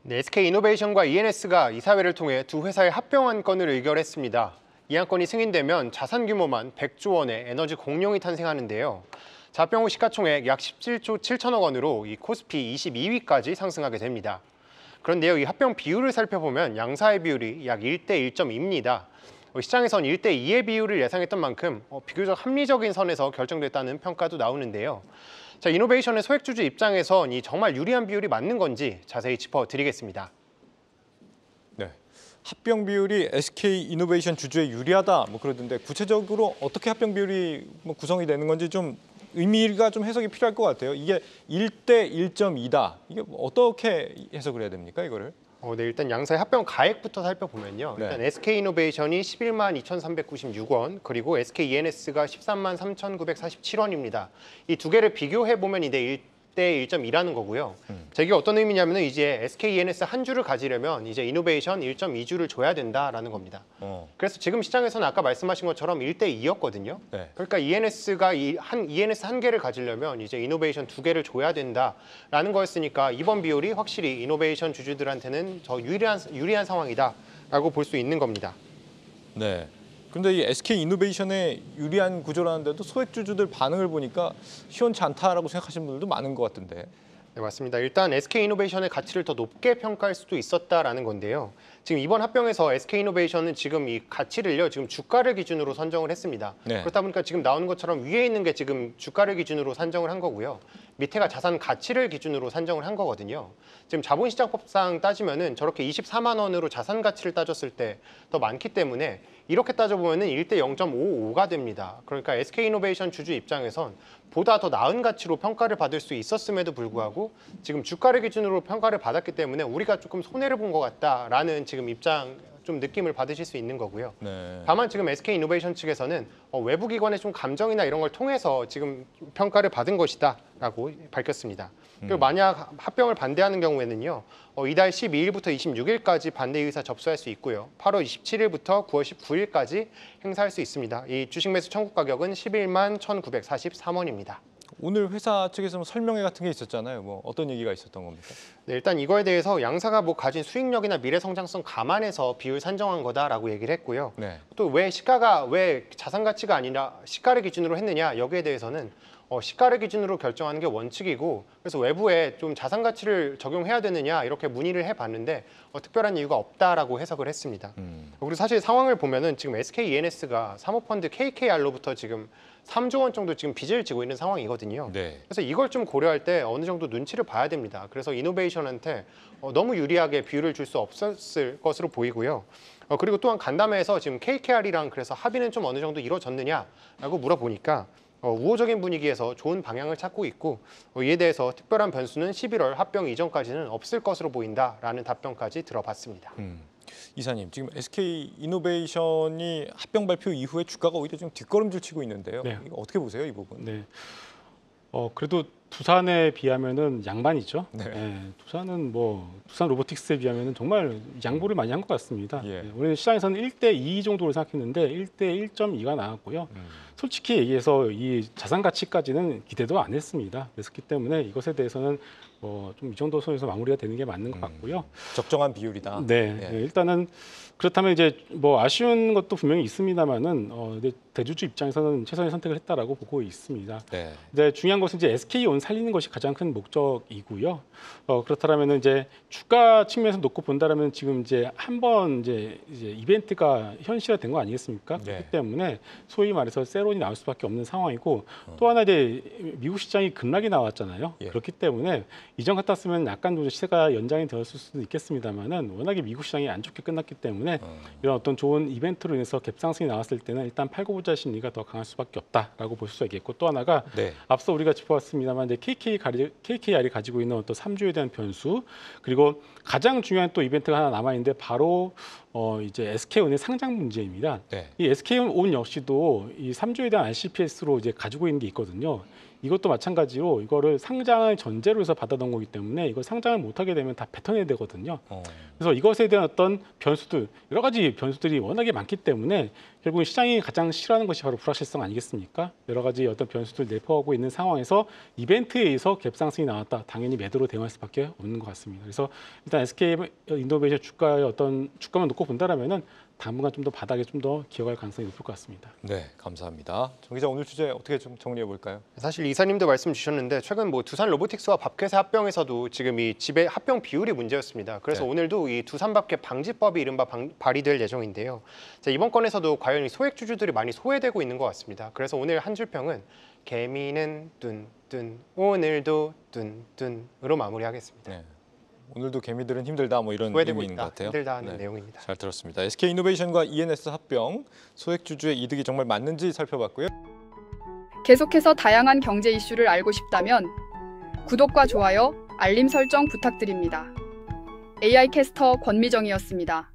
네, SK이노베이션과 ENS가 이사회를 통해 두 회사의 합병 안건을 의결했습니다. 이 안건이 승인되면 자산 규모만 100조 원의 에너지 공룡이 탄생하는데요. 합병 후 시가총액 약 17조 7천억 원으로 이 코스피 22위까지 상승하게 됩니다. 그런데요, 이 합병 비율을 살펴보면 양사의 비율이 약 1대 1.2입니다. 시장에선 1대 2의 비율을 예상했던 만큼 비교적 합리적인 선에서 결정됐다는 평가도 나오는데요. 자, 이노베이션의 소액주주 입장에선 이 정말 유리한 비율이 맞는 건지 자세히 짚어드리겠습니다. 네, 합병 비율이 SK이노베이션 주주에 유리하다 그러던데 구체적으로 어떻게 합병 비율이 구성이 되는 건지 좀 의미가 좀 해석이 필요할 것 같아요. 이게 1대 1.2다. 이게 어떻게 해석을 해야 됩니까, 이거를? 네, 일단 양사의 합병 가액부터 살펴보면요. 일단 네. SK이노베이션이 11만 2,396원, 그리고 SKENS가 13만 3,947원입니다. 이 두 개를 비교해보면 이제 1대 1.2라는 거고요. 자, 이게 어떤 의미냐면 이제 SKENS 한 주를 가지려면 이제 이노베이션 1.2주를 줘야 된다라는 겁니다. 그래서 지금 시장에서는 아까 말씀하신 것처럼 1대 2였거든요. 네. 그러니까 ENS가 ENS 한 개를 가지려면 이제 이노베이션 두 개를 줘야 된다라는 거였으니까 이번 비율이 확실히 이노베이션 주주들한테는 더 유리한 상황이다라고 볼 수 있는 겁니다. 네. 그런데 이 SK이노베이션의 유리한 구조라는데도 소액 주주들 반응을 보니까 시원치 않다라고 생각하시는 분들도 많은 것 같은데. 네, 맞습니다. 일단 SK이노베이션의 가치를 더 높게 평가할 수도 있었다라는 건데요. 지금 이번 합병에서 SK이노베이션은 지금 이 가치를요, 지금 주가를 기준으로 선정을 했습니다. 네. 그렇다 보니까 지금 나오는 것처럼 위에 있는 게 지금 주가를 기준으로 산정을 한 거고요. 밑에가 자산 가치를 기준으로 산정을 한 거거든요. 지금 자본시장법상 따지면은 저렇게 24만 원으로 자산 가치를 따졌을 때 더 많기 때문에 이렇게 따져보면은 1대 0.55가 됩니다. 그러니까 SK이노베이션 주주 입장에선 보다 더 나은 가치로 평가를 받을 수 있었음에도 불구하고 지금 주가를 기준으로 평가를 받았기 때문에 우리가 조금 손해를 본 것 같다라는 지금 입장 좀 느낌을 받으실 수 있는 거고요. 네. 다만 지금 SK이노베이션 측에서는 외부 기관의 좀 감정이나 이런 걸 통해서 지금 평가를 받은 것이다라고 밝혔습니다. 그리고 만약 합병을 반대하는 경우에는요, 이달 12일부터 26일까지 반대 의사 접수할 수 있고요. 8월 27일부터 9월 19일까지 행사할 수 있습니다. 이 주식 매수 청구 가격은 11만 1,943원입니다. 오늘 회사 측에서 설명회 같은 게 있었잖아요. 어떤 얘기가 있었던 겁니까? 네, 일단 이거에 대해서 양사가 가진 수익력이나 미래 성장성 감안해서 비율 산정한 거다라고 얘기를 했고요. 네. 또 왜 자산 가치가 아니라 시가를 기준으로 했느냐, 여기에 대해서는 시가를 기준으로 결정하는 게 원칙이고, 그래서 외부에 좀 자산 가치를 적용해야 되느냐 이렇게 문의를 해봤는데 특별한 이유가 없다라고 해석을 했습니다. 그리고 사실 상황을 보면은 지금 SKENS가 사모펀드 KKR로부터 지금 3조 원 정도 지금 빚을 지고 있는 상황이거든요. 네. 그래서 이걸 좀 고려할 때 어느 정도 눈치를 봐야 됩니다. 그래서 이노베이션한테 너무 유리하게 비율을 줄 수 없었을 것으로 보이고요. 그리고 또한 간담회에서 지금 KKR이랑 그래서 합의는 좀 어느 정도 이루어졌느냐라고 물어보니까 우호적인 분위기에서 좋은 방향을 찾고 있고 이에 대해서 특별한 변수는 11월 합병 이전까지는 없을 것으로 보인다라는 답변까지 들어봤습니다. 이사님, 지금 SK이노베이션이 합병 발표 이후에 주가가 오히려 좀 뒷걸음질 치고 있는데요. 네. 이거 어떻게 보세요, 이 부분? 네. 그래도 두산에 비하면은 양반이죠. 네. 네, 두산은 두산 로보틱스에 비하면은 정말 양보를 많이 한 것 같습니다. 예. 네, 오늘 시장에서는 1대 2 정도로 생각했는데 1대 1.2가 나왔고요. 솔직히 얘기해서 이 자산 가치까지는 기대도 안 했습니다. 그렇기 때문에 이것에 대해서는 좀 이 정도 선에서 마무리가 되는 게 맞는 것 같고요. 적정한 비율이다. 네, 예. 네, 일단은 그렇다면 이제 아쉬운 것도 분명히 있습니다만은 대주주 입장에서는 최선의 선택을 했다라고 보고 있습니다. 네. 근데 중요한 것은 이제 SK온 살리는 것이 가장 큰 목적이고요. 그렇다면 이제 주가 측면에서 놓고 본다라면 지금 이제 한번 이제 이벤트가 현실화된 거 아니겠습니까? 네. 그렇기 때문에 소위 말해서 세론이 나올 수밖에 없는 상황이고 또 하나 이제 미국 시장이 급락이 나왔잖아요. 예. 그렇기 때문에 이전 같았으면 약간 좀 시세가 연장이 되었을 수도 있겠습니다만은 워낙에 미국 시장이 안 좋게 끝났기 때문에 이런 어떤 좋은 이벤트로 인해서 갭상승이 나왔을 때는 일단 팔고 보자 심리가 더 강할 수밖에 없다라고 볼 수가 있겠고 또 하나가 네. 앞서 우리가 짚어봤습니다만 이제 KKR이 가지고 있는 어떤 3주에 대한 변수 그리고 가장 중요한 또 이벤트가 하나 남아 있는데 바로 이제 SK온의 상장 문제입니다. 네. 이 SK온 역시도 이 3주에 대한 RCPS로 이제 가지고 있는 게 있거든요. 이것도 마찬가지로 이거를 상장을 전제로 해서 받아놓은 거기 때문에 이걸 상장을 못하게 되면 다 뱉어내야 되거든요. 그래서 이것에 대한 어떤 변수들, 여러 가지 변수들이 워낙에 많기 때문에 결국 시장이 가장 싫어하는 것이 바로 불확실성 아니겠습니까? 여러 가지 어떤 변수들 내포하고 있는 상황에서 이벤트에 의해서 갭상승이 나왔다. 당연히 매도로 대응할 수밖에 없는 것 같습니다. 그래서 일단 SK 이노베이션 주가의 어떤 주가만 놓고 본다라면은 당분간 좀 더 바닥에 좀 더 기어갈 가능성이 높을 것 같습니다. 네, 감사합니다. 정 기자 오늘 주제 어떻게 좀 정리해 볼까요? 사실 이사님도 말씀 주셨는데 최근 뭐 두산 로보틱스와 밥켓의 합병에서도 지금 이 지배 합병 비율이 문제였습니다. 그래서 네. 오늘도 이 두산 밥켓 방지법이 이른바 발의될 예정인데요. 자, 이번 건에서도 과연 이 소액주주들이 많이 소외되고 있는 것 같습니다. 그래서 오늘 한 줄평은 개미는 뚠뚠 오늘도 뚠뚠으로 마무리하겠습니다. 네. 오늘도 개미들은 힘들다 뭐 이런 소외되고 의미인 것 있다, 같아요. 힘들다 하는 네. 내용입니다. 잘 들었습니다. SK 이노베이션과 ENS 합병, 소액주주의 이득이 정말 맞는지 살펴봤고요. 계속해서 다양한 경제 이슈를 알고 싶다면 구독과 좋아요, 알림 설정 부탁드립니다. AI 캐스터 권미정이었습니다.